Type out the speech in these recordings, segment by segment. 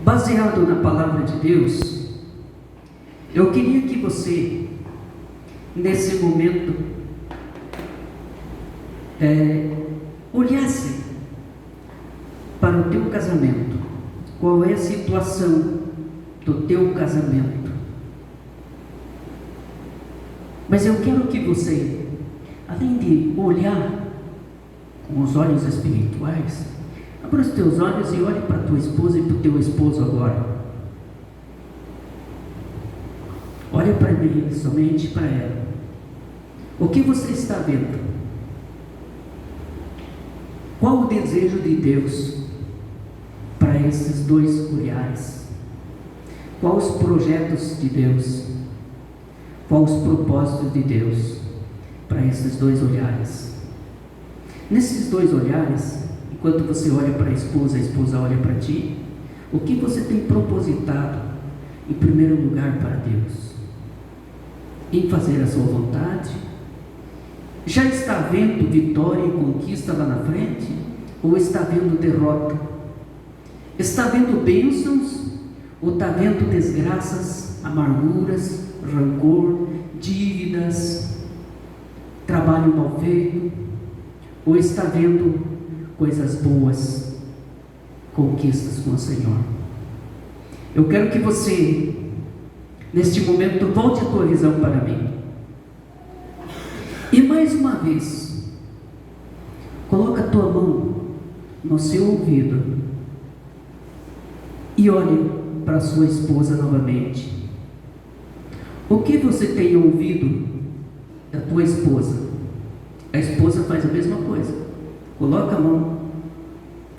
baseado na palavra de Deus, eu queria que você, nesse momento, olhasse para o teu casamento. Qual é a situação do teu casamento? Mas eu quero que você, além de olhar com os olhos espirituais, abra os teus olhos e olhe para a tua esposa e para o teu esposo agora. Olha para mim, somente para ela. O que você está vendo? Qual o desejo de Deus para esses dois olhares? Quais os projetos de Deus? Quais os propósitos de Deus para esses dois olhares? Nesses dois olhares, enquanto você olha para a esposa olha para ti, o que você tem propositado em primeiro lugar para Deus? Em fazer a sua vontade? Já está vendo vitória e conquista lá na frente? Ou está vendo derrota? Está vendo bênçãos? Ou está vendo desgraças, amarguras, rancor, dívidas, trabalho mal feito? Ou está vendo coisas boas, conquistas com o Senhor? Eu quero que você, neste momento, volte a tua visão para mim. E mais uma vez, coloca a tua mão no seu ouvido e olhe para a sua esposa novamente. O que você tem ouvido da tua esposa? A esposa faz a mesma coisa. Coloca a mão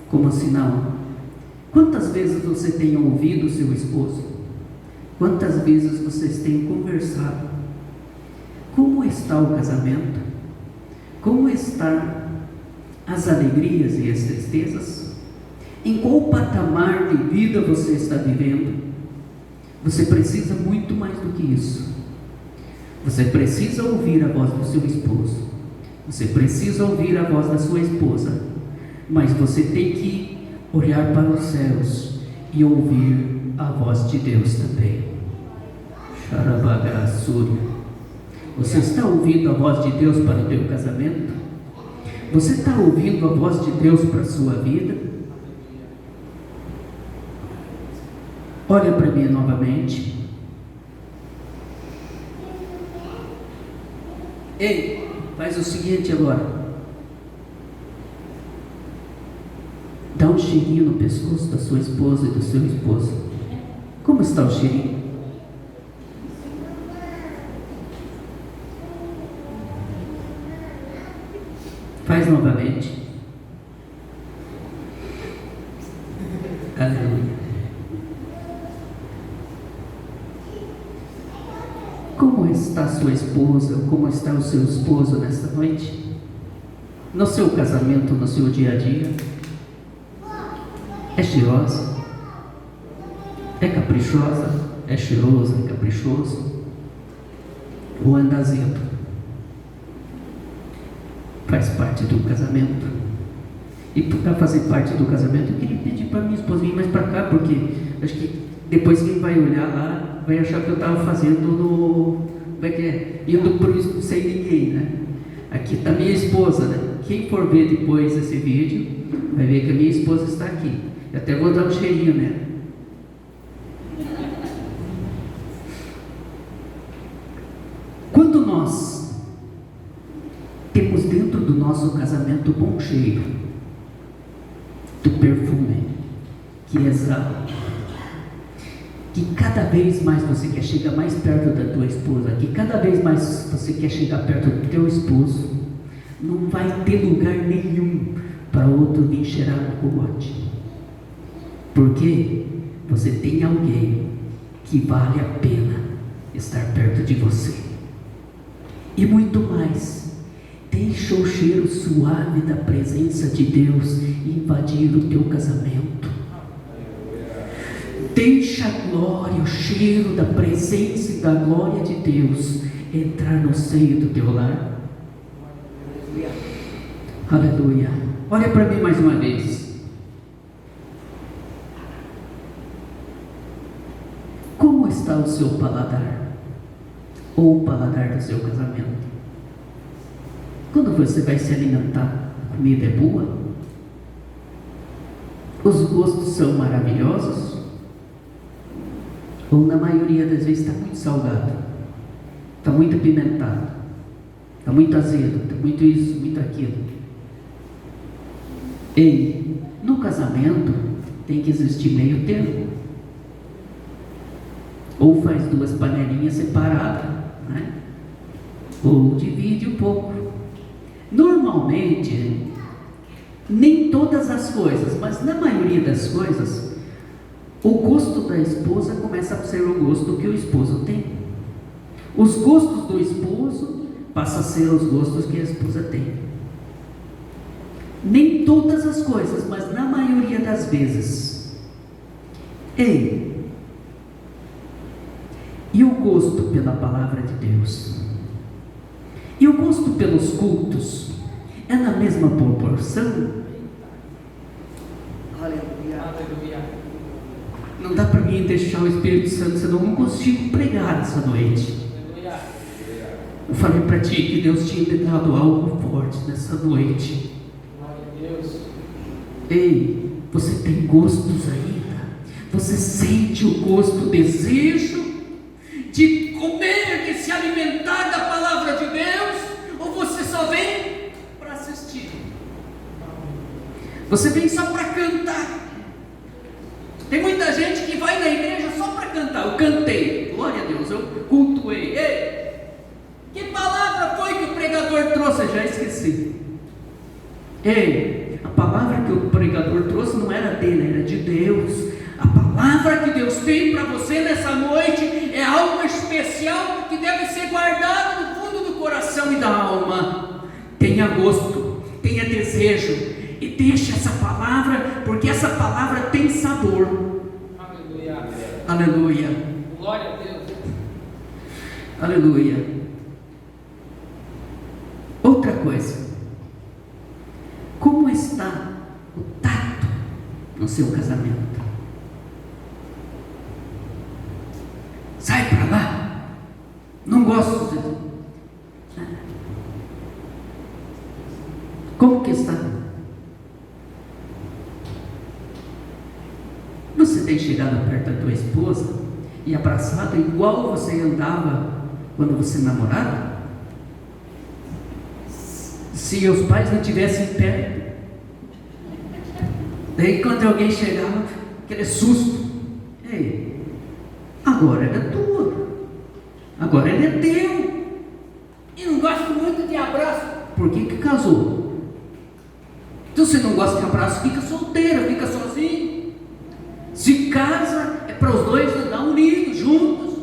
como sinal. Quantas vezes você tem ouvido o seu esposo? Quantas vezes vocês têm conversado? Como está o casamento? Como estão as alegrias e as tristezas? Em qual patamar de vida você está vivendo? Você precisa muito mais do que isso. Você precisa ouvir a voz do seu esposo. Você precisa ouvir a voz da sua esposa. Mas você tem que olhar para os céus e ouvir a voz de Deus também. Xarabagassuri. Você está ouvindo a voz de Deus para o teu casamento? Você está ouvindo a voz de Deus para a sua vida? Olha para mim novamente. Ei, faz o seguinte agora. Dá um cheirinho no pescoço da sua esposa e do seu esposo. Como está o cheirinho? Faz novamente. Aleluia. Como está a sua esposa? Como está o seu esposo nesta noite? No seu casamento, no seu dia a dia? É cheirosa? É caprichosa? É cheiroso? É caprichoso? Ou anda azedo? Faz parte do casamento. E para fazer parte do casamento, eu queria pedir para minha esposa vir mais para cá, porque acho que depois quem vai olhar lá vai achar que eu estava fazendo como é que é? Indo para o sem ninguém, né? Aqui está minha esposa, né? Quem for ver depois esse vídeo vai ver que a minha esposa está aqui. Eu até vou dar um cheirinho nela. Quando nós temos dentro do nosso casamento bom cheiro do perfume que exala, que cada vez mais você quer chegar mais perto da tua esposa, que cada vez mais você quer chegar perto do teu esposo, não vai ter lugar nenhum para outro vir cheirar no cogote, porque você tem alguém que vale a pena estar perto de você. E muito mais, deixa o cheiro suave da presença de Deus invadir o teu casamento. Deixa a glória, o cheiro da presença e da glória de Deus entrar no seio do teu lar. Aleluia. Olha para mim mais uma vez. está o seu paladar? Ou o paladar do seu casamento? Quando você vai se alimentar, a comida é boa? Os gostos são maravilhosos? Ou na maioria das vezes está muito salgado, está muito apimentado, está muito azedo, está muito isso, muito aquilo? Ei, no casamento tem que existir meio termo. Ou faz duas panelinhas separadas, né? Ou divide um pouco. Normalmente, nem todas as coisas, mas na maioria das coisas, o gosto da esposa começa a ser o gosto que o esposo tem. Os gostos do esposo passam a ser os gostos que a esposa tem. Nem todas as coisas, mas na maioria das vezes. Ei, e o gosto pela palavra de Deus? E o gosto pelos cultos? É na mesma proporção? Aleluia. Não dá para mim deixar o Espírito Santo, senão eu não consigo pregar essa noite. Eu falei para ti que Deus tinha te dado algo forte nessa noite. Ei, você tem gostos ainda? Você sente o gosto, o desejo de comer, de se alimentar da palavra de Deus? Ou você só vem para assistir? Você vem só para cantar? Tem muita gente que vai na igreja só para cantar. Eu cantei, glória a Deus, eu cultuei. Ei, que palavra foi que o pregador trouxe? Eu já esqueci. Ei, a palavra que o pregador trouxe não era dele, era de Deus. A palavra que Deus tem para você nessa noite é algo especial que deve ser guardado no fundo do coração e da alma. Tenha gosto, tenha desejo e deixe essa palavra, porque essa palavra tem sabor. Aleluia. Aleluia. Glória a Deus. Aleluia. Outra coisa, como está o tato no seu casamento? Sai para lá, não gosto de... Como que está? Você tem chegado perto da tua esposa e abraçado igual você andava quando você namorava? Se os pais não tivessem perto, daí quando alguém chegava, aquele susto. Ei, agora ela é tua, agora ele é teu, e não gosto muito de abraço. Por que casou? Então, se não gosta de abraço, fica solteira, fica sozinho. Se casa, é para os dois andar unidos, juntos.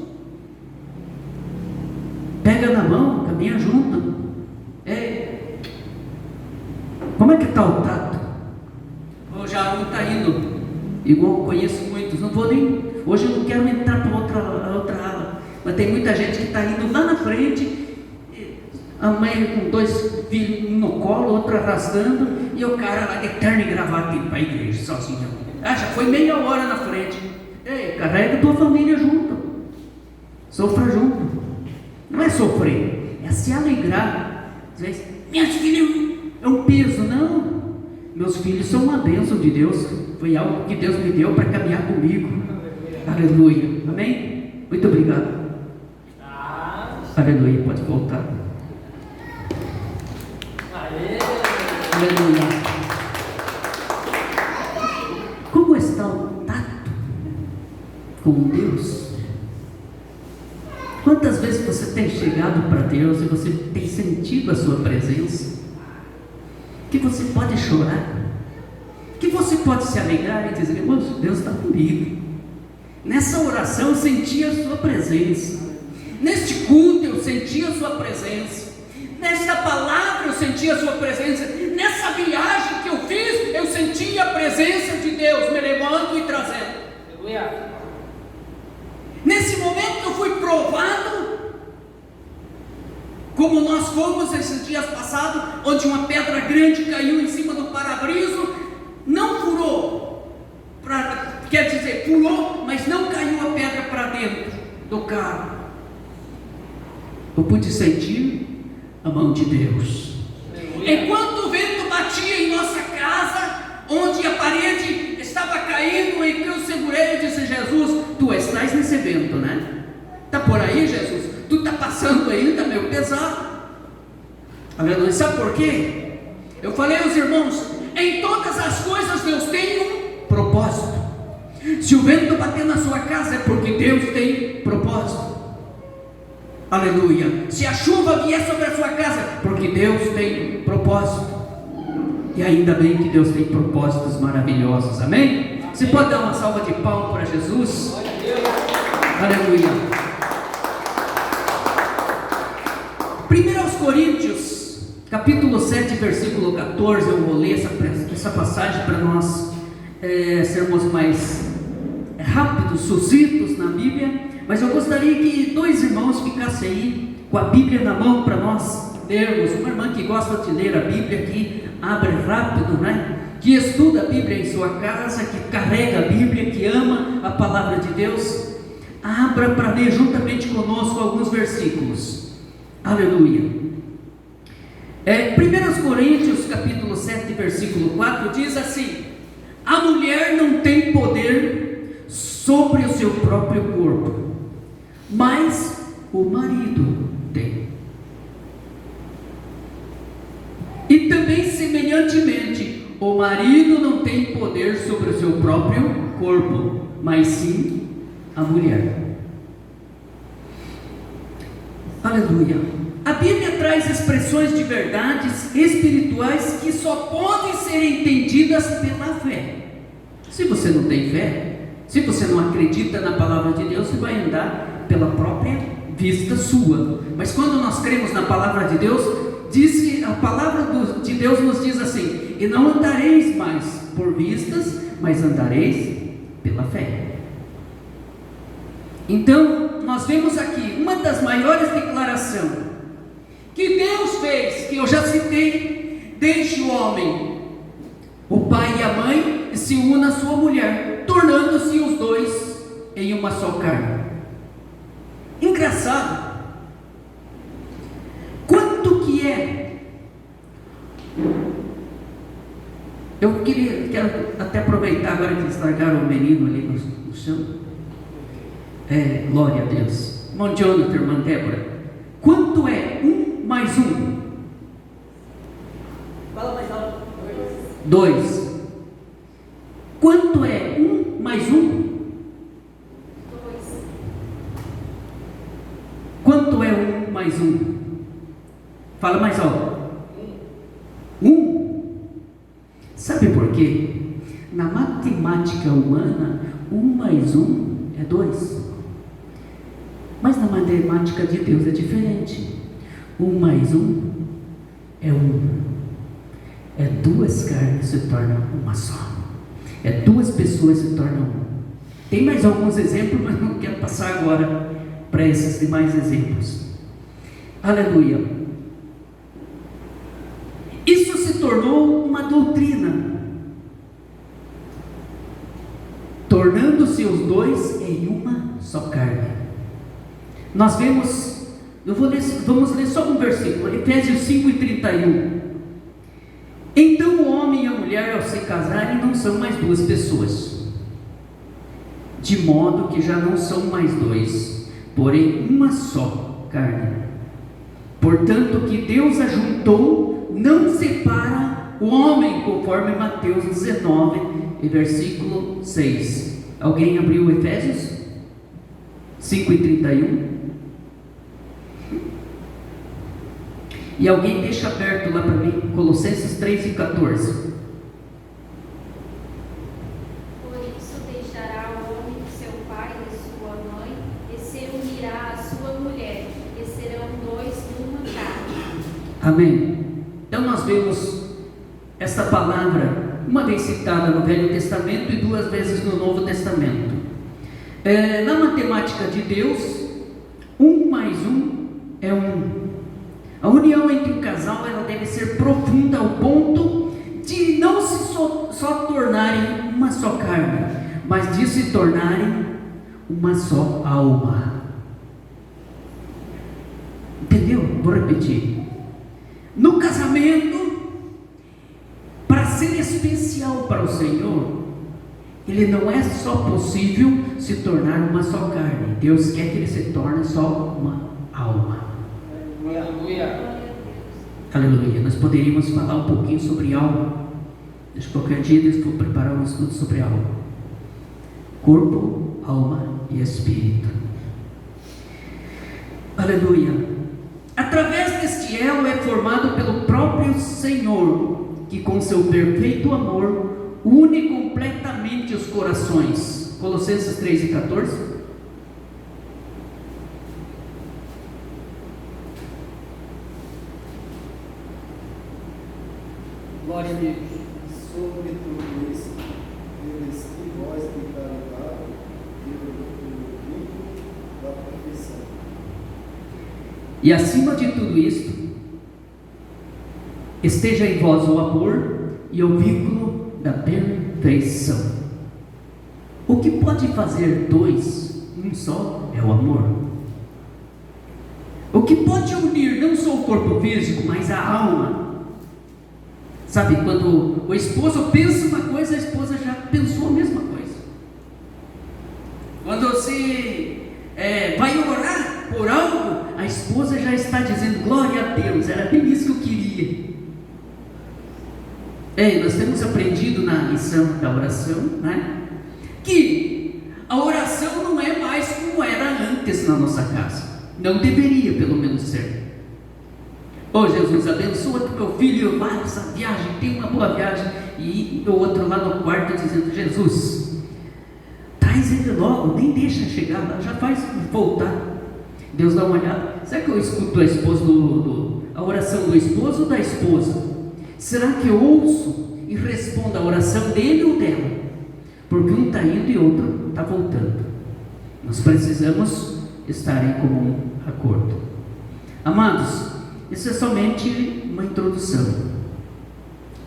Pega na mão, caminha junto. Como é que está o tato? O Jaru está indo, igual eu conheço muitos, não vou nem, hoje eu não quero entrar para outra ala, mas tem muita gente que está indo lá na frente, a mãe com dois filhos no colo, outro arrastando, e o cara lá de terno e gravata indo para a igreja, sozinho. Já foi meia hora na frente. Ei, carrega a tua família junto, sofra junto. Não é sofrer, é se alegrar. Dizer, minhas filhas é um peso, não. Meus filhos são uma bênção de Deus. Foi algo que Deus me deu para caminhar comigo. Aleluia. Amém? Muito obrigado. Aleluia. Pode voltar. Aleluia. Como está o tato com Deus? Quantas vezes você tem chegado para Deus e você tem sentido a sua presença? Que você pode chorar, que você pode se alegrar e dizer, irmãos, Deus está comigo. Nessa oração eu senti a sua presença, neste culto eu senti a sua presença, nesta palavra eu senti a sua presença, nessa viagem que eu fiz eu senti a presença de Deus me levando e trazendo. Aleluia. Nesse momento eu fui provado, como nós fomos esses dias passados, onde uma pedra grande caiu em cima do para-brisa, não furou, quer dizer, furou, mas não caiu a pedra para dentro. do carro, eu pude sentir a mão de Deus. Enquanto o vento batia em nossa casa, onde a parede estava caindo, em que eu segurei e disse: Jesus, tu estás nesse vento, né? Está por aí, Jesus? Tu está passando aí, está meio pesado. Aleluia. Sabe por quê? Eu falei aos irmãos: em todas as coisas Deus tem um propósito. Se o vento bater na sua casa, é porque Deus tem propósito. Aleluia. Se a chuva vier sobre a sua casa, porque Deus tem propósito. E ainda bem que Deus tem propósitos maravilhosos. Amém? Você pode dar uma salva de palmas para Jesus? Aleluia. 1 Coríntios capítulo 7, versículo 14. Eu vou ler essa passagem para nós sermos mais rápidos, sucintos na Bíblia. Mas eu gostaria que dois irmãos ficassem aí com a Bíblia na mão para nós lermos. Uma irmã que gosta de ler a Bíblia, que abre rápido, né? Que estuda a Bíblia em sua casa, que carrega a Bíblia, que ama a palavra de Deus. Abra para ler juntamente conosco alguns versículos. Aleluia. 1 Coríntios capítulo 7, versículo 4 diz assim: a mulher não tem poder sobre o seu próprio corpo, mas o marido tem. E também semelhantemente, o marido não tem poder sobre o seu próprio corpo, mas sim a mulher. Aleluia. A Bíblia traz expressões de verdades espirituais que só podem ser entendidas pela fé. Se você não tem fé, se você não acredita na palavra de Deus, você vai andar pela própria vista sua. Mas quando nós cremos na palavra de Deus, diz que a palavra de Deus nos diz assim: e não andareis mais por vistas, mas andareis pela fé. Então, nós vemos aqui uma das maiores declarações que Deus fez, que eu já citei: deixe o homem, o pai e a mãe, e se una à sua mulher, tornando-se os dois em uma só carne. Engraçado. Quanto que é? Eu quero até aproveitar agora que eles largaram o menino ali no chão. Glória a Deus. Irmão Jonathan, irmã Débora, quanto é 1 mais 1? Fala mais alto. 2. Quanto é 1 mais 1? 2. Quanto é 1 mais 1? Fala mais alto. 1. Sabe por quê? Na matemática humana, 1 mais 1 é 2. Mas na matemática de Deus é diferente. 1 mais 1 é 1. É 2 carnes se tornam uma só. É 2 pessoas se tornam uma. Tem mais alguns exemplos, mas não quero passar agora para esses demais exemplos. Aleluia. Isso se tornou uma doutrina, tornando-se os dois em uma só carne. Nós vemos, vamos ler só um versículo, Efésios 5:31. Então o homem e a mulher, ao se casarem, não são mais 2 pessoas, de modo que já não são mais 2, porém uma só carne. Portanto, o que Deus ajuntou, não separa o homem, conforme Mateus 19, versículo 6. Alguém abriu Efésios 5:31? E alguém deixa aberto lá para mim, Colossenses 3:14. Por isso deixará o homem seu pai e sua mãe, e se unirá à sua mulher, e serão 2 numa carne. Amém. Então nós vemos essa palavra uma vez citada no Velho Testamento e 2 vezes no Novo Testamento. Na matemática de Deus, 1 mais 1 é 1. A união entre o casal, ela deve ser profunda ao ponto de não se só tornarem uma só carne, mas de se tornarem uma só alma. vou repetir. No casamento, para ser especial para o Senhor, ele não é só possível se tornar uma só carne. Deus quer que ele se torne só uma alma. Aleluia. Aleluia. Nós poderíamos falar um pouquinho sobre alma. Deixa qualquer dia Deus for preparar um estudo sobre alma. Corpo, alma e espírito. Aleluia. Através deste elo é formado pelo próprio Senhor, que com seu perfeito amor une completamente os corações. Colossenses 3:14. Glória a Deus. Sobre tudo isso, revesti vós de caridade e do vínculo da perfeição. E acima de tudo isto, esteja em vós o amor e o vínculo da perfeição. O que pode fazer dois um só é o amor. O que pode unir não só o corpo físico, mas a alma. Sabe, quando o esposo pensa uma coisa, a esposa já pensou a mesma coisa. Quando você vai orar por algo, a esposa já está dizendo: glória a Deus, era bem isso que eu queria. Nós temos aprendido na lição da oração, né, que a oração não é mais como era antes na nossa casa. Não deveria, pelo menos, ser. Jesus, abençoa que meu filho vá nessa viagem, tenha uma boa viagem. E o outro lá no quarto dizendo: Jesus, traz ele logo, nem deixa chegar lá, já faz voltar. Deus dá uma olhada. Será que eu escuto a esposa a oração do esposo ou da esposa? Será que eu ouço e respondo a oração dele ou dela? Porque um está indo e outro está voltando. Nós precisamos estar em comum acordo. Amados, isso é somente uma introdução.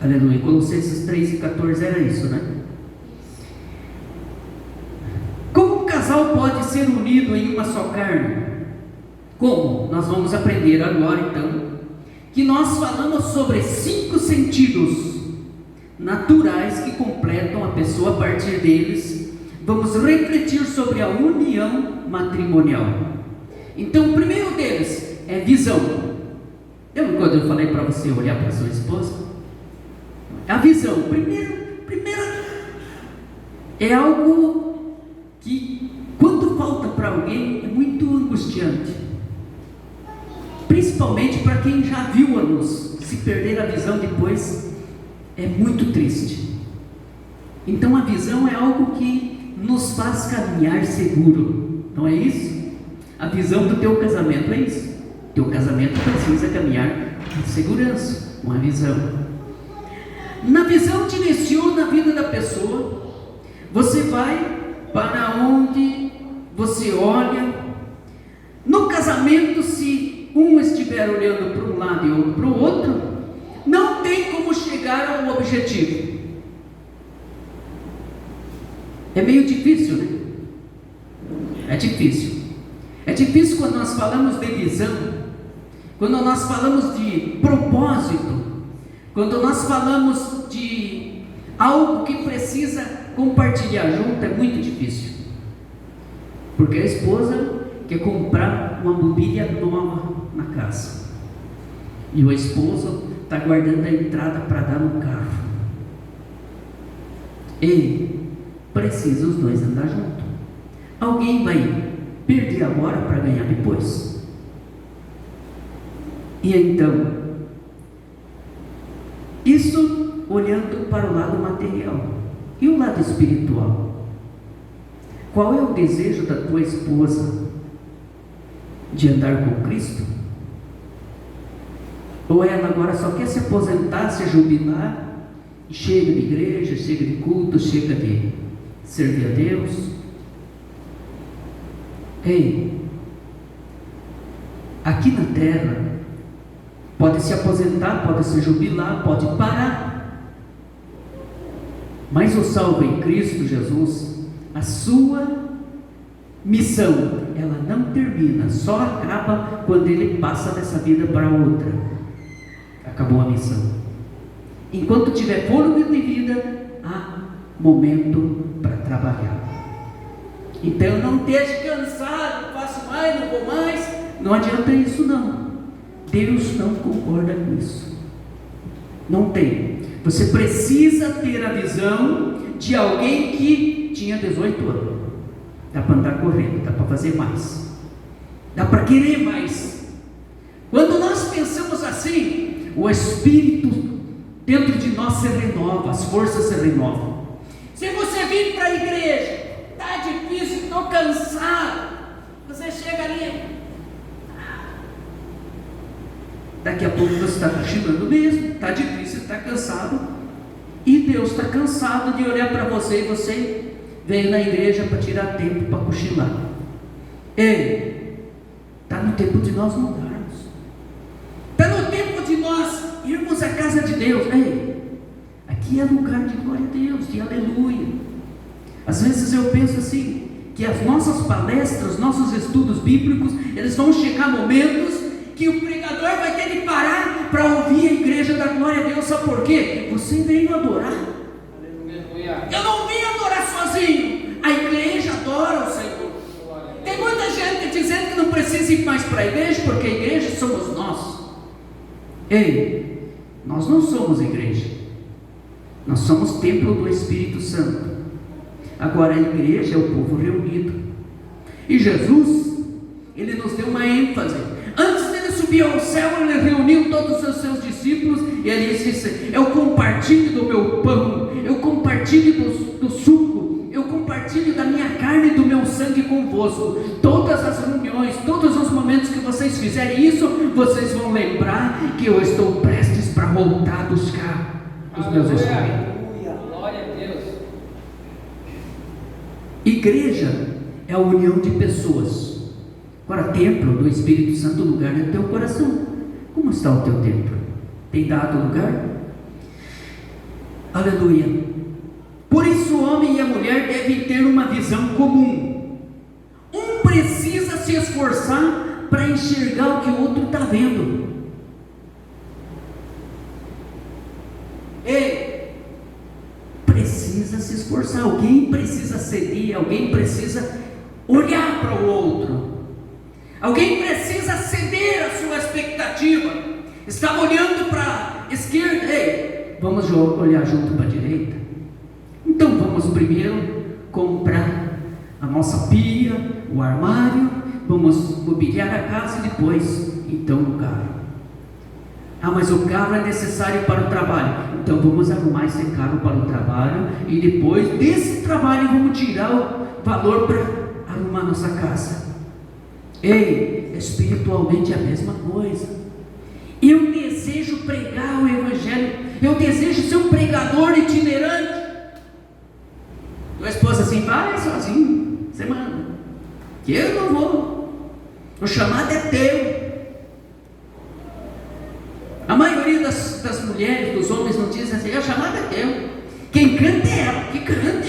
Aleluia. Colossenses 3:14 era isso, né? Como um casal pode ser unido em uma só carne? Como? Nós vamos aprender agora, então, que nós falamos sobre 5 sentidos naturais que completam a pessoa. A partir deles, vamos refletir sobre a união matrimonial. Então, o primeiro deles é visão. Lembra quando eu falei para você olhar para sua esposa? A visão, primeira é algo que, quando falta para alguém, é muito angustiante. Principalmente para quem já viu a luz. Se perder a visão depois, é muito triste. Então a visão é algo que nos faz caminhar seguro, não é isso? A visão do teu casamento é isso. Teu casamento precisa caminhar com segurança, com a visão. Na visão direciona a vida da pessoa. Você vai para onde você olha. No casamento, se um estiver olhando para um lado e outro para o outro, não tem como chegar ao objetivo. É meio difícil, né? É difícil. É difícil quando nós falamos de visão, quando nós falamos de propósito, quando nós falamos de algo que precisa compartilhar junto, é muito difícil. Porque a esposa quer comprar uma mobília nova na casa, e o esposo está guardando a entrada para dar no carro. E precisa os dois andar junto. Alguém vai perder agora para ganhar depois. E então, isso olhando para o lado material. E o lado espiritual? Qual é o desejo da tua esposa? De andar com Cristo? Ou ela agora só quer se aposentar, se jubilar, e chega de igreja, chega de culto, chega de servir a Deus? Ei, aqui na terra, pode se aposentar, pode se jubilar, pode parar, mas o salvo em Cristo Jesus, a sua missão ela não termina, só acaba quando ele passa dessa vida para outra. Acabou a missão. Enquanto tiver fôlego de vida, há momento para trabalhar. Então não esteja cansado, não faço mais, não vou mais. Não adianta isso não. Deus não concorda com isso. Não tem. Você precisa ter a visão de alguém que tinha 18 anos. Dá para andar correndo, dá para fazer mais, dá para querer mais. Quando nós pensamos assim, o Espírito dentro de nós se renova, as forças se renovam. Se você vir para a igreja, está difícil, estou cansado, você chega ali, daqui a pouco você está cochilando mesmo, está difícil, está cansado, e Deus está cansado de olhar para você, e você veio na igreja para tirar tempo para cochilar. Ei, está no tempo de nós mudarmos, está no tempo de nós irmos à casa de Deus. Ei, aqui é lugar de glória a Deus, de aleluia. Às vezes eu penso assim, que as nossas palestras, nossos estudos bíblicos, eles vão chegar momentos que o pregador vai ter que parar para ouvir a igreja da glória a Deus. Sabe por quê? Você veio adorar. Aleluia. Eu não vim adorar sozinho. A igreja adora o Senhor. Tem muita gente dizendo que não precisa ir mais para a igreja, porque a igreja somos nós. Ei, nós não somos igreja, nós somos templo do Espírito Santo. Agora a igreja é o povo reunido. E Jesus, ele nos deu uma ênfase. Antes dele subir ao céu, ele reuniu todos os seus discípulos e ele disse: eu compartilho do meu pão, eu compartilho do suco, eu compartilho da minha carne e do meu sangue convosco. Todas as reuniões, todos os momentos que vocês fizerem isso, vocês vão lembrar que eu estou prestes para voltar a buscar os meus escolhidos. Glória a Deus. Igreja é a união de pessoas. Agora, templo do Espírito Santo, o lugar é o teu coração. Como está o teu templo? Tem dado lugar? Aleluia. Por isso o homem e a mulher devem ter uma visão comum. Um precisa se esforçar para enxergar o que o outro está vendo. Ei, precisa se esforçar. Alguém precisa ceder, alguém precisa olhar para o outro. Alguém precisa ceder a sua expectativa. Estava olhando para a esquerda. Ei, vamos olhar junto para a direita? Então vamos primeiro comprar a nossa pia, o armário, vamos mobiliar a casa e depois então o carro. Ah, mas o carro é necessário para o trabalho, então vamos arrumar esse carro para o trabalho e depois desse trabalho vamos tirar o valor para arrumar nossa casa. Ei, espiritualmente é a mesma coisa. Eu desejo pregar o Evangelho, eu desejo ser um pregador itinerante. Tua esposa assim, vai sozinho, você manda, que eu não vou, o chamado é teu. A maioria das mulheres, dos homens não dizem assim, o chamado é teu, quem canta é ela, que canta.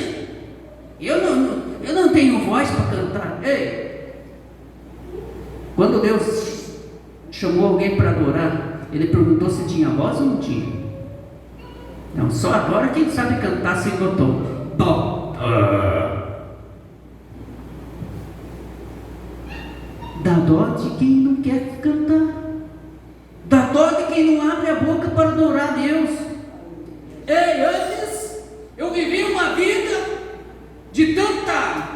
Eu não tenho voz para cantar. Ei, quando Deus chamou alguém para adorar, Ele perguntou se tinha voz ou não tinha. Não, só adora quem sabe cantar sem o tom. Dó. Dá dó de quem não quer cantar. Dá dó de quem não abre a boca para adorar a Deus. Ei, antes eu vivi uma vida de tanta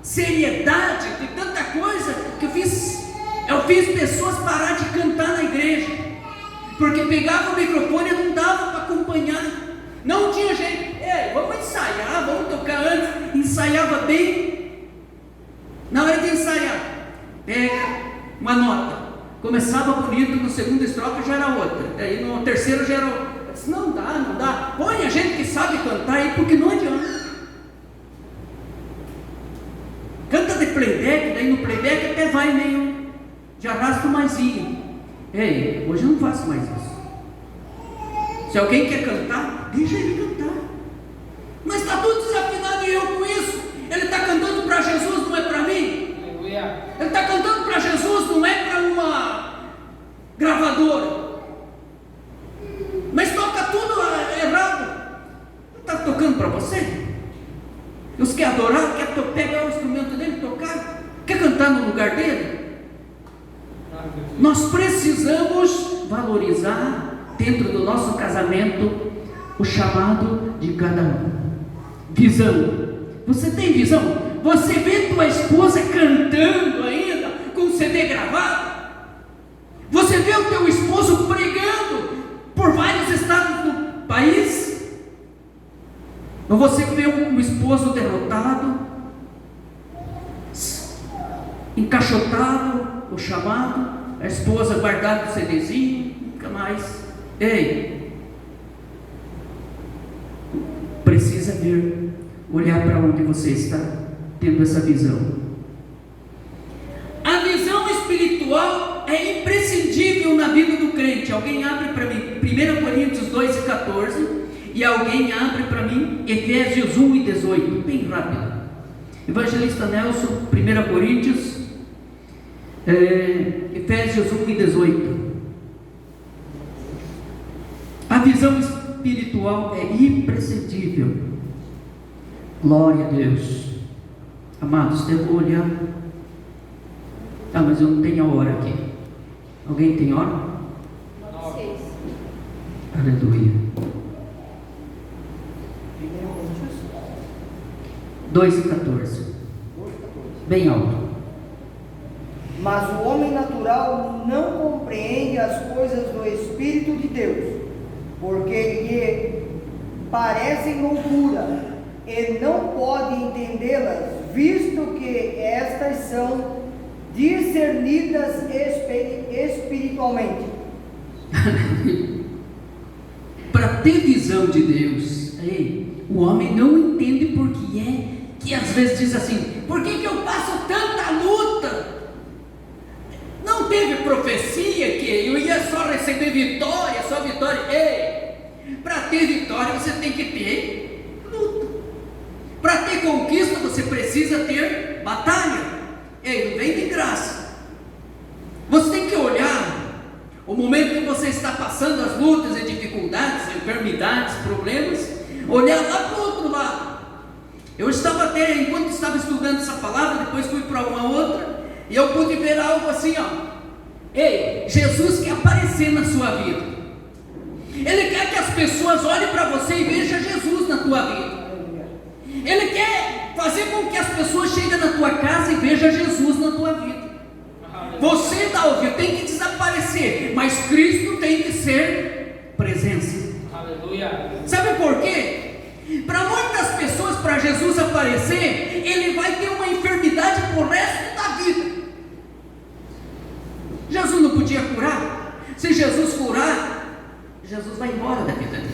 seriedade, de tanta coisa, que eu fiz pessoas parar de cantar na igreja, porque pegava o microfone e não dava para acompanhar, não tinha jeito. Ei, vamos ensaiar, vamos tocar antes. Ensaiava bem. Na hora de ensaiar, pega uma nota, começava bonito, no segundo estrofe já era outra, aí no terceiro já era outra. Eu disse, não dá, põe a gente que sabe cantar aí, porque não adianta. Canta de playback, daí no playback até vai meio, já arrasta maisinho. Ei, hoje eu não faço mais isso. Se alguém quer cantar, deixa ele cantar. Mas está tudo desafinado e eu com isso. Ele está cantando para Jesus, não é para mim. Aleluia. Ele tocando para você? Deus quer adorar, quer pegar o instrumento dele e tocar? Quer cantar no lugar dele? Nós precisamos valorizar dentro do nosso casamento o chamado de cada um. Visão. Você tem visão? Você vê tua esposa cantando ainda com o CD gravado? Você vê o teu esposo pregando por vários estados do país? Ou você vê um esposo derrotado, encaixotado, o chamado, a esposa guardada no CDzinho, nunca mais. Ei, precisa ver, olhar para onde você está tendo essa visão. A visão espiritual é imprescindível na vida do crente. Alguém abre para mim 1 Coríntios 2:14 e alguém abre para mim Efésios 1:18, bem rápido. Evangelista Nelson, 1 Coríntios, Efésios 1:18. A visão espiritual é imprescindível. Glória a Deus. Amados, devo olhar. Mas eu não tenho a hora aqui. Alguém tem hora? 6. Aleluia. 2:14. Bem alto. Mas o homem natural não compreende as coisas do Espírito de Deus, porque lhe parecem loucura, e não pode entendê-las, visto que estas são discernidas espiritualmente. Para ter visão de Deus, o homem não entende por que às vezes diz assim: por que eu passo tanta luta? Não teve profecia que eu ia só receber vitória, só vitória. Para ter vitória você tem que ter luta. Para ter conquista você precisa ter batalha. Não vem de graça. Você tem que olhar o momento que você está passando, as lutas e dificuldades, enfermidades, problemas, olhar lá para o outro lado. Eu estava até, enquanto estava estudando essa palavra, depois fui para uma outra, e eu pude ver algo assim, Jesus quer aparecer na sua vida. Ele quer que as pessoas olhem para você e vejam Jesus na tua vida. Ele quer fazer com que as pessoas cheguem na tua casa e vejam Jesus na tua vida. Você, Davi, tem que desaparecer, mas Cristo tem que ser presença. Aleluia. Sabe por quê? Para muitas pessoas, para Jesus aparecer, ele vai ter uma enfermidade por resto da vida. Jesus não podia curar. Se Jesus curar, Jesus vai embora da vida dele.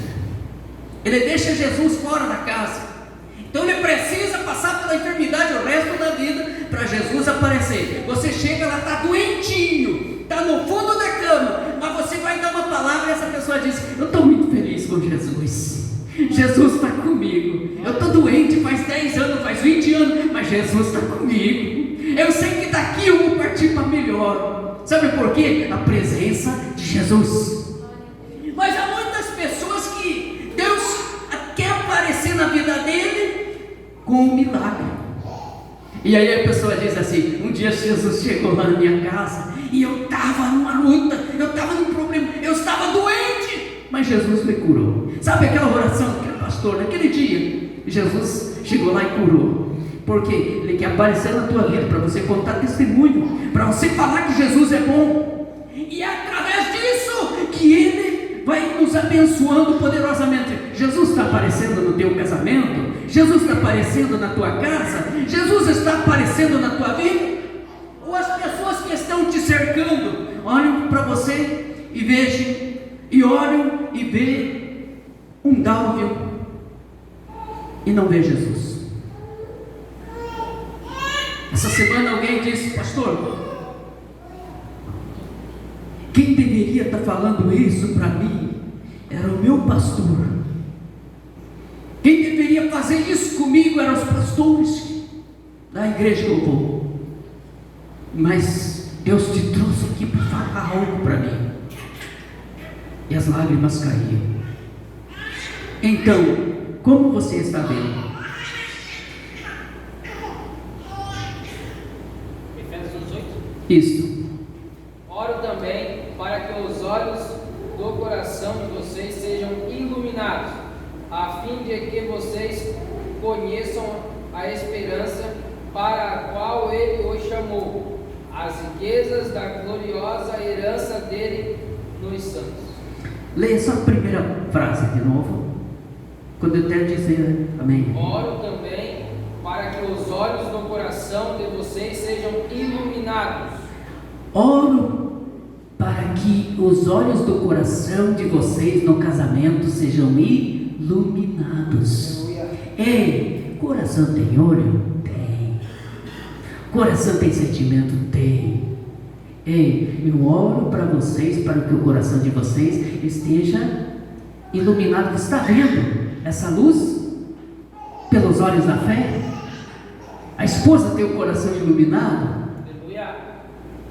Ele deixa Jesus fora da casa. Então ele precisa passar pela enfermidade o resto da vida para Jesus aparecer. Você chega lá, está doentinho, está no fundo da cama, mas você vai dar uma palavra e essa pessoa diz: eu estou muito feliz com Jesus. Jesus está comigo. Eu estou doente faz 10 anos, faz 20 anos, mas Jesus está comigo. Eu sei que daqui eu vou partir para melhor. Sabe por quê? A presença de Jesus. Mas há muitas pessoas que Deus quer aparecer na vida dele com um milagre. E aí a pessoa diz assim: um dia Jesus chegou lá na minha casa e eu estava numa luta, eu estava num problema, eu estava doente, mas Jesus me curou. Sabe aquela oração que pastor, naquele dia Jesus chegou lá e curou. Porque ele quer aparecer na tua vida para você contar testemunho, para você falar que Jesus é bom, e é através disso que ele vai nos abençoando poderosamente. Jesus está aparecendo no teu casamento, Jesus está aparecendo na tua casa, Jesus está aparecendo na tua vida, ou as pessoas que estão te cercando olham para você e vejam, e olham e vê um Dálvio e não vê Jesus. Essa semana alguém disse: pastor, quem deveria estar falando isso para mim era o meu pastor. Quem deveria fazer isso comigo eram os pastores da igreja que eu vou. Mas Deus te trouxe aqui para falar algo para mim. E as lágrimas caíam. Então, Como você está vendo? Efésios 8. Isso. Oro também para que os olhos do coração de vocês sejam iluminados, a fim de que vocês conheçam a esperança para a qual Ele os chamou, as riquezas da gloriosa herança dele nos santos. Leia só a primeira frase de novo, quando eu der dizer amém. Oro também para que os olhos do coração de vocês sejam iluminados. Oro para que os olhos do coração de vocês no casamento sejam iluminados. Ei, coração tem olho? Tem. Coração tem sentimento? Tem. Ei, eu oro para vocês, para que o coração de vocês esteja iluminado. Você está vendo essa luz? Pelos olhos da fé? A esposa tem o coração iluminado? Aleluia.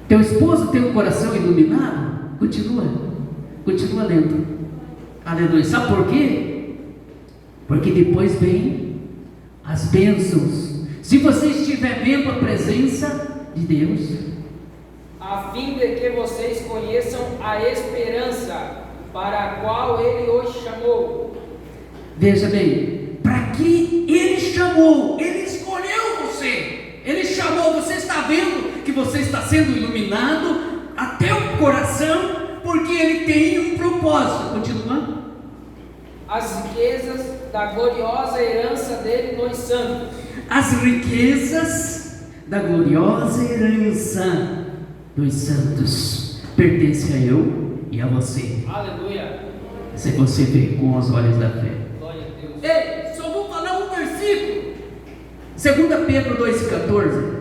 Teu esposo tem o coração iluminado? Continua lendo. Aleluia. Sabe por quê? Porque depois vem as bênçãos. Se você estiver vendo a presença de Deus, A fim de que vocês conheçam a esperança para a qual Ele os chamou. veja bem, para que Ele chamou, Ele escolheu você, Ele chamou. Você está vendo que você está sendo iluminado até o coração, porque Ele tem um propósito. Continua. As riquezas da gloriosa herança dele nos santos. As riquezas da gloriosa herança dos santos pertence a eu e a você. Aleluia. Se você vê com os olhos da fé. Glória a Deus. Ei, só vou falar um versículo. 2 Pedro 2,14.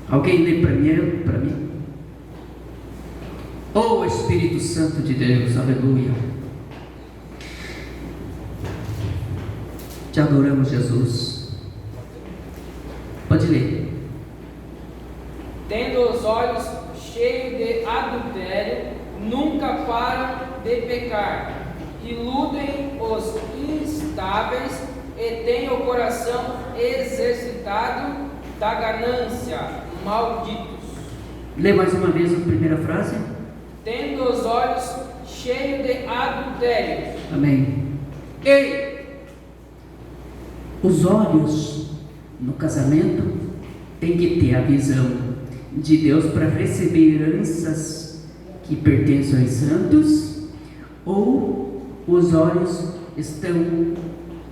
Alguém lê primeiro para mim? Oh Espírito Santo de Deus, aleluia. Te adoramos, Jesus. Pode ler. Tendo os olhos cheios de adultério, nunca param de pecar, iludem os instáveis e têm o coração exercitado da ganância, malditos. Lê mais uma vez a primeira frase. Tendo os olhos cheios de adultério. Amém. Ei, os olhos no casamento tem que ter a visão de Deus para receber heranças que pertencem aos santos, ou os olhos estão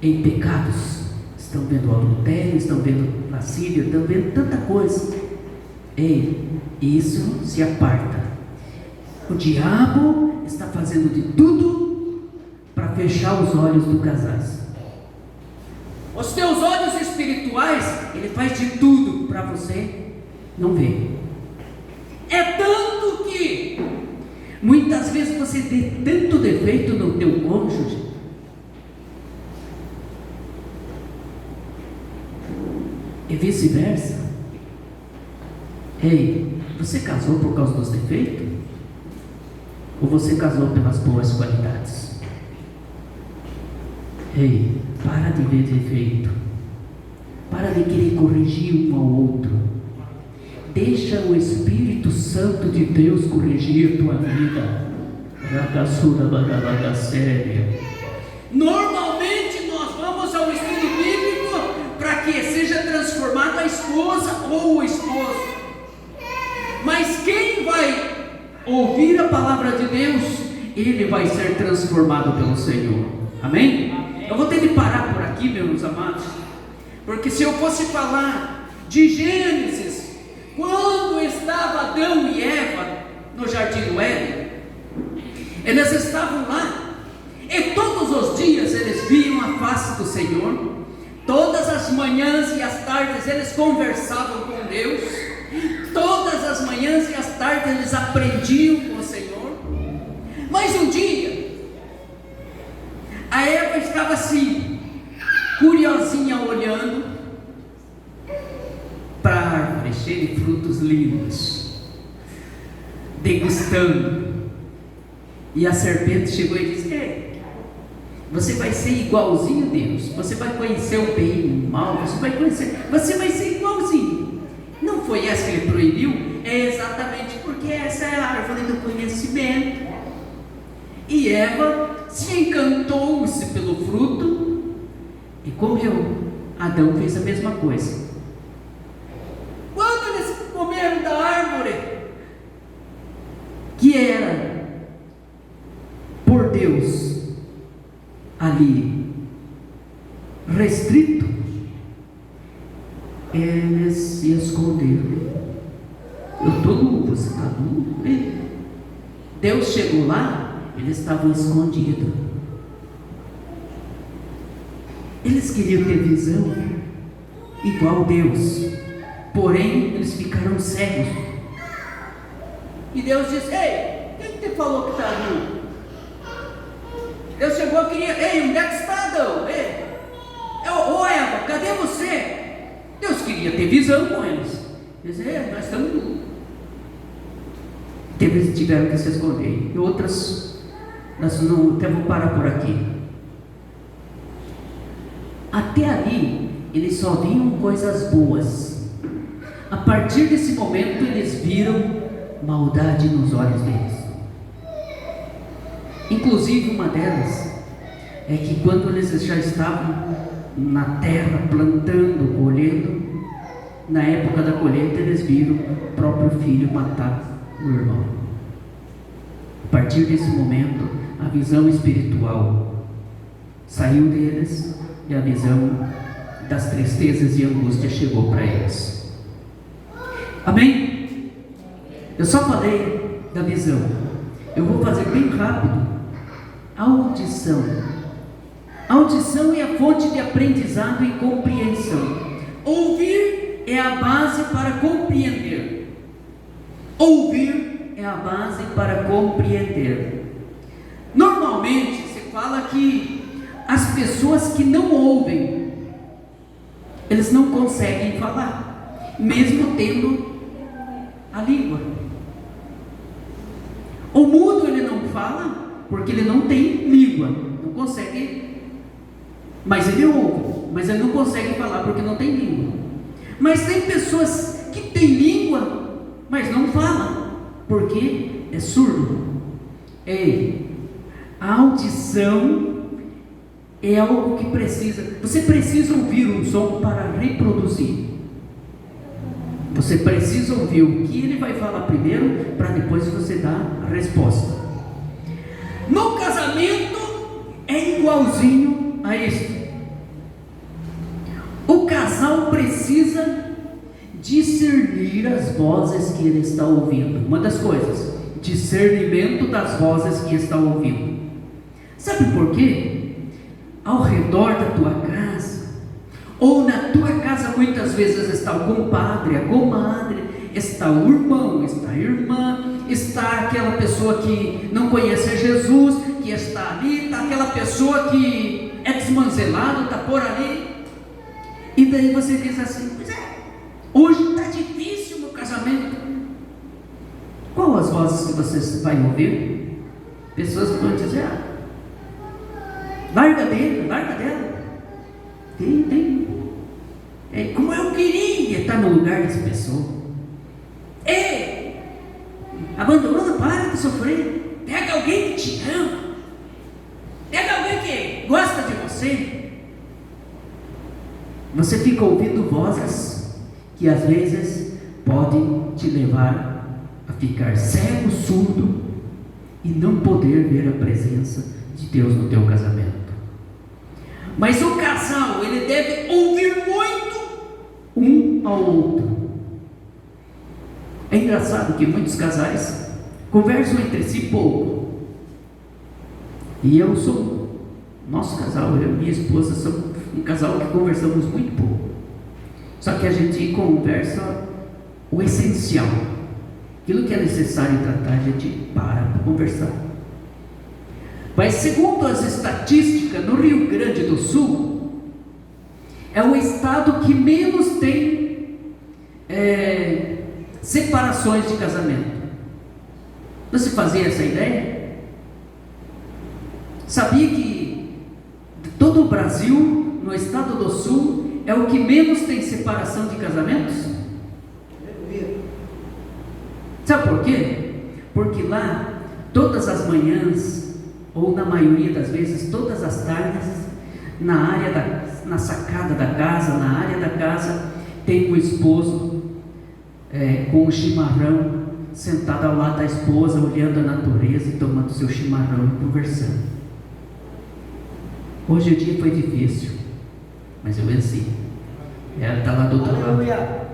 em pecados, estão vendo adultério, estão vendo lascívia, estão vendo tanta coisa. Ei, isso se aparta. O diabo está fazendo de tudo para fechar os olhos do casal. Os teus olhos espirituais, ele faz de tudo para você não ver. É tanto que muitas vezes você vê tanto defeito no teu cônjuge, e vice-versa. Ei, você casou por causa dos defeitos? Ou você casou pelas boas qualidades? Ei, para de ver defeito. Para de querer corrigir um ao outro. Deixa o Espírito Santo de Deus corrigir tua vida. Normalmente nós vamos ao estudo bíblico para que seja transformado a esposa ou o esposo. Mas quem vai ouvir a palavra de Deus, ele vai ser transformado pelo Senhor. Amém? Eu vou ter de parar por aqui, meus amados, porque se eu fosse falar de Gênesis, quando estava Adão e Eva no jardim do Éden, eles estavam lá, e todos os dias eles viam a face do Senhor, todas as manhãs e as tardes eles conversavam com Deus, todas as manhãs e as tardes eles aprendiam com o Senhor. Mas um dia a Eva estava assim, curiosinha, olhando para a árvore cheia de frutos lindos, degustando. E a serpente chegou e disse: Ei, Você vai ser igualzinho a Deus. Você vai conhecer o bem e o mal. Você vai ser igualzinho. Não foi essa que ele proibiu? É exatamente porque essa é a árvore do conhecimento. E Eva se encantou-se pelo fruto e comeu. Adão fez a mesma coisa. Quando eles comeram da árvore que era por Deus ali restrito, eles se esconderam. Eu estou nu, você está nu? Deus chegou lá, eles estavam escondidos. Eles queriam ter visão igual Deus, porém eles ficaram cegos. E Deus disse: ei, quem te falou que está nu? Deus chegou e queria: ei, onde é que está Adão? Ô Eva, cadê você? Deus queria ter visão com eles. Eles: nós estamos nu. Eles tiveram que se esconder. E outras, nós não, até vou parar por aqui. Até ali, eles só viam coisas boas. A partir desse momento, eles viram maldade nos olhos deles. Inclusive, uma delas é que quando eles já estavam na terra, plantando, colhendo, na época da colheita, eles viram o próprio filho matar o irmão. A partir desse momento, a visão espiritual saiu deles e a visão das tristezas e angústias chegou para eles. Amém? Eu só falei da visão. Eu vou fazer bem rápido. Audição. Audição é a fonte de aprendizado e compreensão. Ouvir é a base para compreender. Ouvir é a base para compreender. Normalmente se fala que as pessoas que não ouvem, eles não conseguem falar, mesmo tendo a língua. O mudo ele não fala porque ele não tem língua, não consegue, mas ele ouve, mas ele não consegue falar porque não tem língua. Mas tem pessoas que têm língua, mas não falam, porque é surdo. A audição é algo que você precisa ouvir um som para reproduzir. Você precisa ouvir o que ele vai falar primeiro, para depois você dar a resposta. No casamento é igualzinho a isso. O casal precisa discernir as vozes que ele está ouvindo. Uma das coisas, discernimento das vozes que está ouvindo. Sabe por quê? Ao redor da tua casa, ou na tua casa, muitas vezes está o compadre, a comadre, está o irmão, está a irmã, está aquela pessoa que não conhece Jesus, que está ali, está aquela pessoa que é desmanzelada, está por ali. E daí você diz assim: pois é, hoje está difícil o meu casamento. Qual as vozes que você vai ouvir? Pessoas que vão dizer: larga dele, larga dela. Tem. Como eu queria estar no lugar dessa pessoa. Abandona, para de sofrer. Pega alguém que te ama. Pega alguém que gosta de você. Você fica ouvindo vozes que às vezes podem te levar a ficar cego, surdo e não poder ver a presença de Deus no teu casamento. Mas o casal, ele deve ouvir muito um ao outro. É engraçado que muitos casais conversam entre si pouco. E nosso casal, eu e minha esposa, somos um casal que conversamos muito pouco. Só que a gente conversa o essencial. Aquilo que é necessário tratar, a gente para conversar. Mas segundo as estatísticas, no Rio Grande do Sul é o estado que menos tem separações de casamento. Você fazia essa ideia? Sabia que Brasil, no estado do Sul, é o que menos tem separação de casamentos? Aleluia. Sabe por quê? Porque lá, todas as manhãs, ou na maioria das vezes, todas as tardes, na sacada da casa, na área da casa, tem um esposo com o chimarrão, sentado ao lado da esposa, olhando a natureza e tomando seu chimarrão e conversando. Hoje o dia foi difícil, mas eu venci. Ela está lá do outro lado. Aleluia.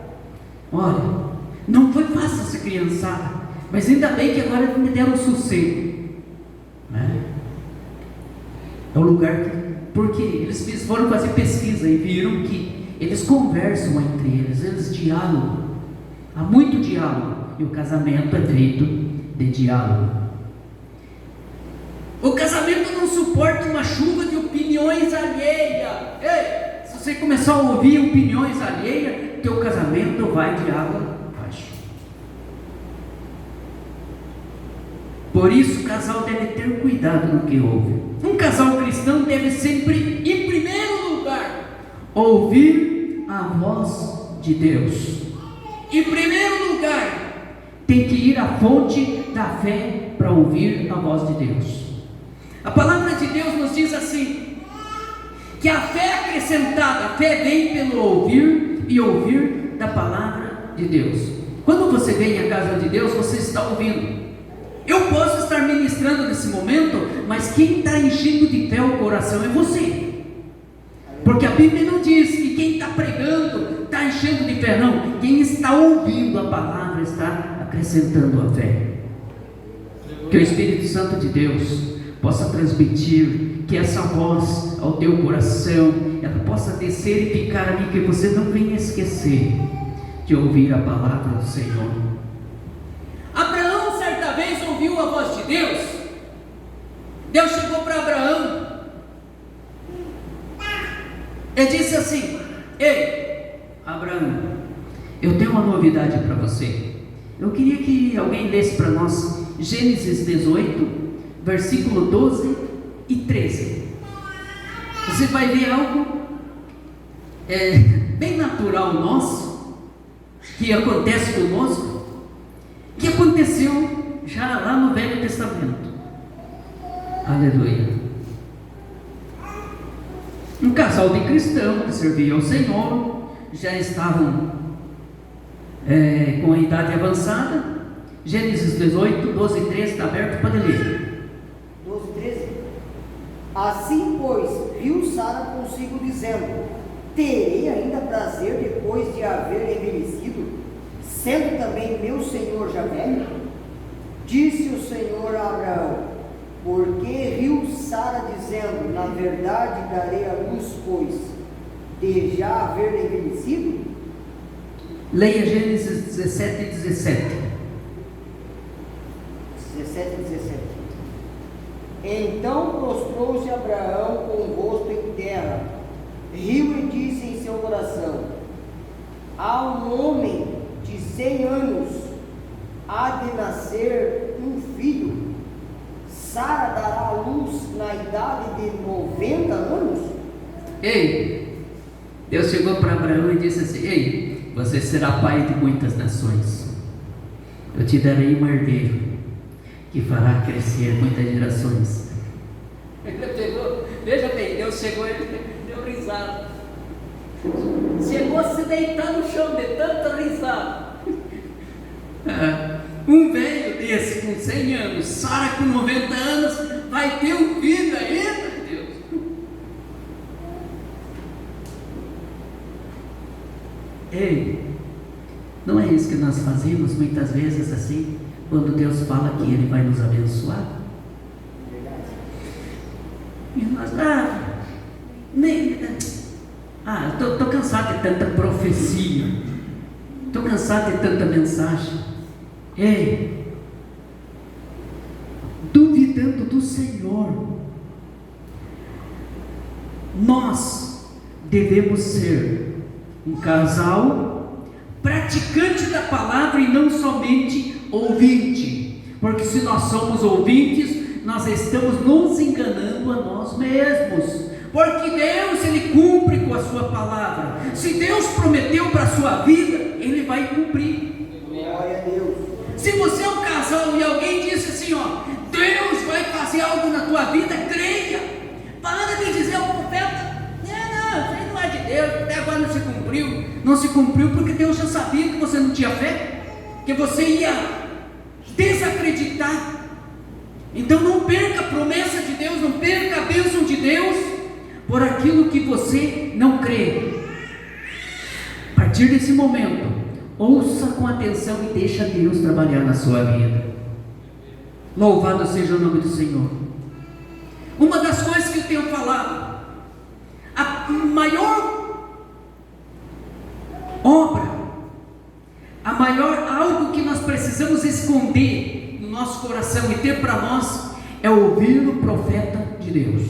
Olha, não foi fácil essa criançada, mas ainda bem que agora me deram sossego, né? É o lugar porque eles foram fazer pesquisa e viram que eles conversam entre eles dialogam, há muito diálogo, e o casamento é feito de diálogo. O casamento não suporta uma chuva de opiniões alheias. Ei, se você começar a ouvir opiniões alheias, teu casamento vai de água abaixo. Por isso o casal deve ter cuidado no que ouve. Um casal cristão deve sempre, em primeiro lugar, ouvir a voz de Deus. Em primeiro lugar, tem que ir à fonte da fé para ouvir a voz de Deus. A palavra de Deus nos diz assim, que a fé acrescentada, a fé vem pelo ouvir e ouvir da palavra de Deus. Quando você vem à casa de Deus, você está ouvindo. Eu posso estar ministrando nesse momento, mas quem está enchendo de fé o coração é você. Porque a Bíblia não diz que quem está pregando está enchendo de fé, não. Quem está ouvindo a palavra está acrescentando a fé. Que o Espírito Santo de Deus possa transmitir, que essa voz ao teu coração, ela possa descer e ficar ali, que você não venha esquecer de ouvir a palavra do Senhor. Abraão certa vez ouviu a voz de Deus. Deus chegou para Abraão e disse assim: ei, Abraão, eu tenho uma novidade para você. Eu queria que alguém lesse para nós Gênesis 18, versículo 12 e 13. Você vai ver algo bem natural nosso, que acontece conosco, que aconteceu já lá no Velho Testamento. Aleluia. Um casal de cristãos que servia ao Senhor, já estavam com a idade avançada. Gênesis 18, 12 e 13, está aberto, pode ler. 12, 13. Assim, pois, viu Sara consigo, dizendo: terei ainda prazer depois de haver envelhecido, sendo também meu senhor já velho? Disse o Senhor a Abraão: porque viu Sara dizendo: na verdade darei a luz, pois de já haver envelhecido? Leia Gênesis 17 e 17. 17 e 17. Então prostrou-se Abraão com o rosto em terra, riu e disse em seu coração: a um homem de 100 anos há de nascer um filho. Sara dará à luz na idade de 90 anos? Ei, Deus chegou para Abraão e disse assim: ei, você será pai de muitas nações. Eu te darei um herdeiro que fará crescer muitas gerações. Veja bem, Deus chegou e ele deu risada. Chegou a se deitar no chão de tanta risada. Um velho desse com 100 anos, Sara com 90 anos, vai ter um filho ainda, Deus. Ei, não é isso que nós fazemos muitas vezes assim, quando Deus fala que Ele vai nos abençoar? E nós, eu estou cansado de tanta profecia, estou cansado de tanta mensagem. Ei, duvidando do Senhor. Nós devemos ser um casal praticante da palavra e não somente ouvinte, porque se nós somos ouvintes, nós estamos nos enganando a nós mesmos, porque Deus, Ele cumpre com a sua palavra. Se Deus prometeu para a sua vida, Ele vai cumprir. Glória a Deus. Se você é um casal e alguém disse assim, ó, Deus vai fazer algo na tua vida, creia. Para de dizer ao profeta, não, isso aí não é de Deus, até agora não se cumpriu. Não se cumpriu porque Deus já sabia que você não tinha fé, que você ia desacreditar. Então não perca a promessa de Deus, não perca a bênção de Deus por aquilo que você não crê. A partir desse momento, ouça com atenção e deixa Deus trabalhar na sua vida. Louvado seja o nome do Senhor. Uma das coisas que eu tenho falado, a maior obra, algo que nós precisamos esconder no nosso coração e ter para nós, é ouvir o profeta de Deus,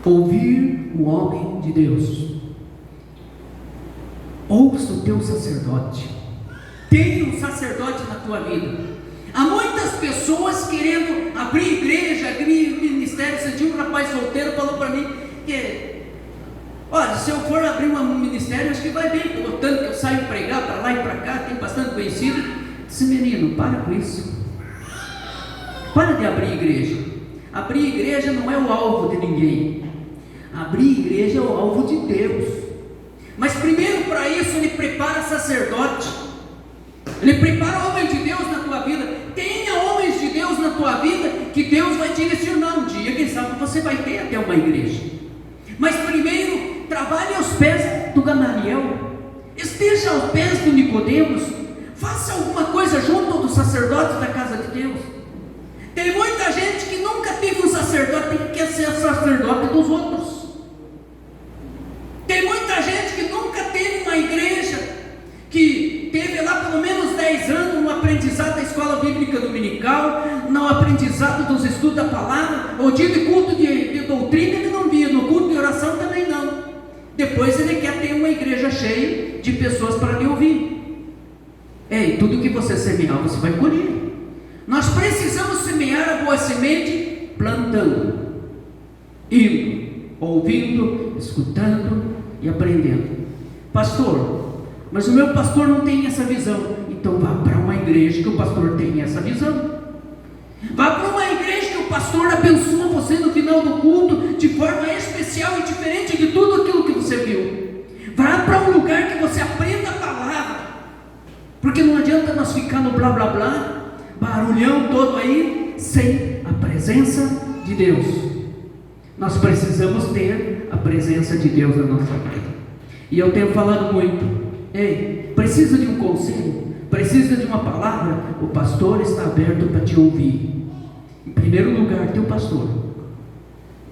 ouvir o homem de Deus. Ouça o teu sacerdote. Tenha um sacerdote na tua vida. Há muitas pessoas querendo abrir igreja, abrir ministério. Esse dia um rapaz solteiro falou para mim que, olha, se eu for abrir um ministério, acho que vai bem, pelo tanto que eu saio pregar para lá e para cá, tem bastante conhecido. Disse, menino, para com isso. Para de abrir igreja. Abrir igreja não é o alvo de ninguém. Abrir igreja é o alvo de Deus. Mas primeiro, para isso, Ele prepara sacerdote. Ele prepara homem de Deus na tua vida. Tenha homens de Deus na tua vida, que Deus vai direcionar um dia. Quem sabe você vai ter até uma igreja. Mas primeiro, trabalhe aos pés do Gamaliel. Esteja aos pés do Nicodemos. Faça alguma coisa junto do sacerdote da casa de Deus. Tem muita gente que nunca teve um sacerdote e quer ser sacerdote dos outros. Tem muita gente que nunca teve uma igreja, que teve lá pelo menos 10 anos no aprendizado da escola bíblica dominical, no aprendizado dos estudos da palavra, ou dia de culto de doutrina ele não via, no culto de oração também não. Depois ele quer ter uma igreja cheia de pessoas para lhe ouvir. Ei, tudo que você semear você vai colher. Nós precisamos semear a boa semente plantando, indo, ouvindo, escutando e aprendendo. Pastor, mas o meu pastor não tem essa visão. Então vá para uma igreja que o pastor tem essa visão. Vá para uma igreja que o pastor abençoa você no final do culto de forma especial e diferente de tudo aquilo que você viu. Vá para um lugar que você aprenda a palavra, porque não adianta nós ficar no blá blá blá, barulhão todo aí, sem a presença de Deus. Nós precisamos ter a presença de Deus na nossa vida. E eu tenho falado muito, ei, precisa de um conselho, precisa de uma palavra, o pastor está aberto para te ouvir. Em primeiro lugar, teu pastor.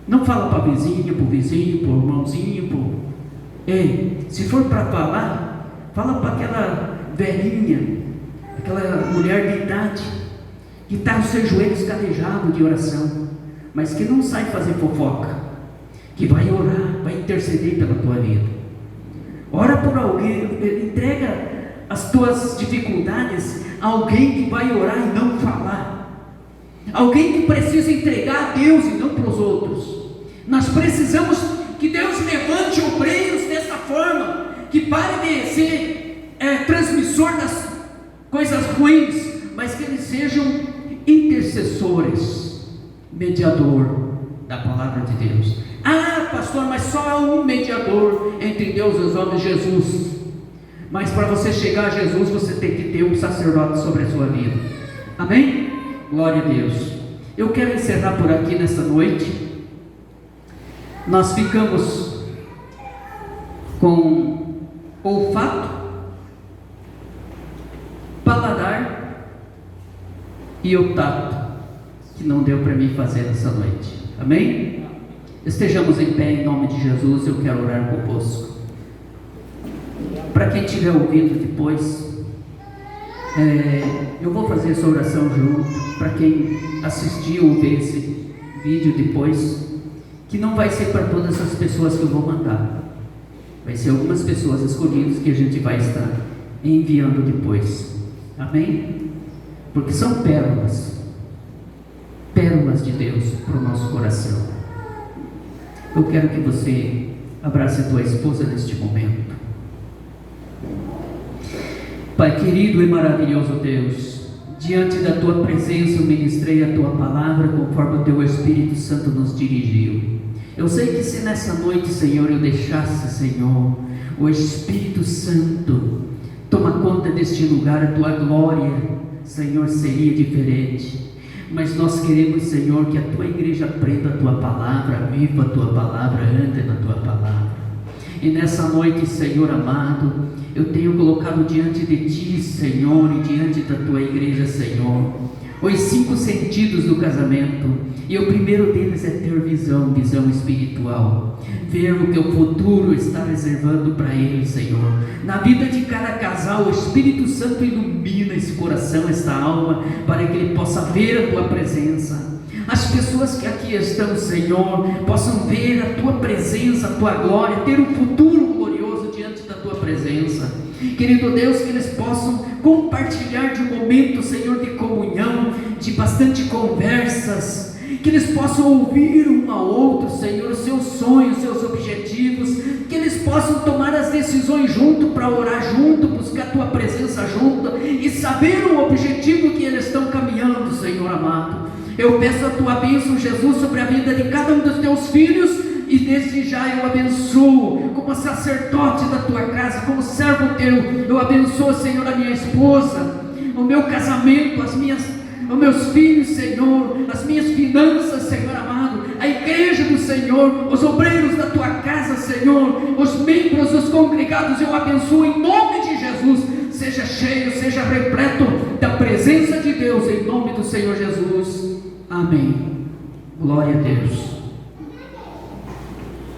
Não fala para a vizinha, para o vizinho, para o irmãozinho, ei, se for para falar, fala para aquela velhinha, aquela mulher de idade, que está os seus joelhos calejados de oração, mas que não sai fazer fofoca, que vai orar, vai interceder pela tua vida. Ora por alguém, entrega as tuas dificuldades a alguém que vai orar e não falar, alguém que precisa entregar a Deus e não para os outros. Nós precisamos que Deus levante obreiros dessa forma, que pare de ser transmissor das coisas ruins, mas que eles sejam intercessores, mediador da palavra de Deus. Ah, pastor, mas só há um mediador entre Deus e os homens, Jesus. Mas para você chegar a Jesus, você tem que ter um sacerdote sobre a sua vida. Amém? Glória a Deus. Eu quero encerrar por aqui nesta noite. Nós ficamos com olfato, paladar e o tato, que não deu para mim fazer nessa noite. Amém? Estejamos em pé em nome de Jesus. Eu quero orar convosco. Para quem tiver ouvido depois, eu vou fazer essa oração junto. Para quem assistiu ou ver esse vídeo depois, que não vai ser para todas as pessoas que eu vou mandar, vai ser algumas pessoas escolhidas que a gente vai estar enviando depois. Amém? Porque são pérolas de Deus para o nosso coração. Eu quero que você abrace a tua esposa neste momento. Pai querido e maravilhoso Deus, diante da tua presença eu ministrei a tua palavra conforme o teu Espírito Santo nos dirigiu. Eu sei que se nessa noite, Senhor, eu deixasse, Senhor, o Espírito Santo toma conta deste lugar, a tua glória, Senhor, seria diferente. Mas nós queremos, Senhor, que a tua igreja aprenda a tua palavra, viva a tua palavra, ande na tua palavra. E nessa noite, Senhor amado, eu tenho colocado diante de ti, Senhor, e diante da tua igreja, Senhor, os 5 sentidos do casamento. E o primeiro deles é ter visão espiritual, ver o que o futuro está reservando para eles, Senhor. Na vida de cada casal, o Espírito Santo ilumina esse coração, esta alma, para que ele possa ver a tua presença. As pessoas que aqui estão, Senhor, possam ver a tua presença, a tua glória, ter um futuro glorioso diante da tua presença. Querido Deus, que eles possam compartilhar de um momento, Senhor, de comunhão, de bastante conversas, que eles possam ouvir um ao outro, Senhor, os seus sonhos, os seus objetivos, que eles possam tomar as decisões junto, para orar junto, buscar a tua presença junto, e saber o objetivo que eles estão caminhando, Senhor amado. Eu peço a tua bênção, Jesus, sobre a vida de cada um dos teus filhos, e desde já eu abençoo, como sacerdote da tua casa, como servo teu, eu abençoo, Senhor, a minha esposa, o meu casamento, os meus filhos, Senhor, as minhas finanças, Senhor amado, a igreja do Senhor, os obreiros da tua casa, Senhor, os membros, os congregados, eu abençoo em nome de Jesus. Seja cheio, seja repleto da presença de Deus, em nome do Senhor Jesus. Amém. Glória a Deus.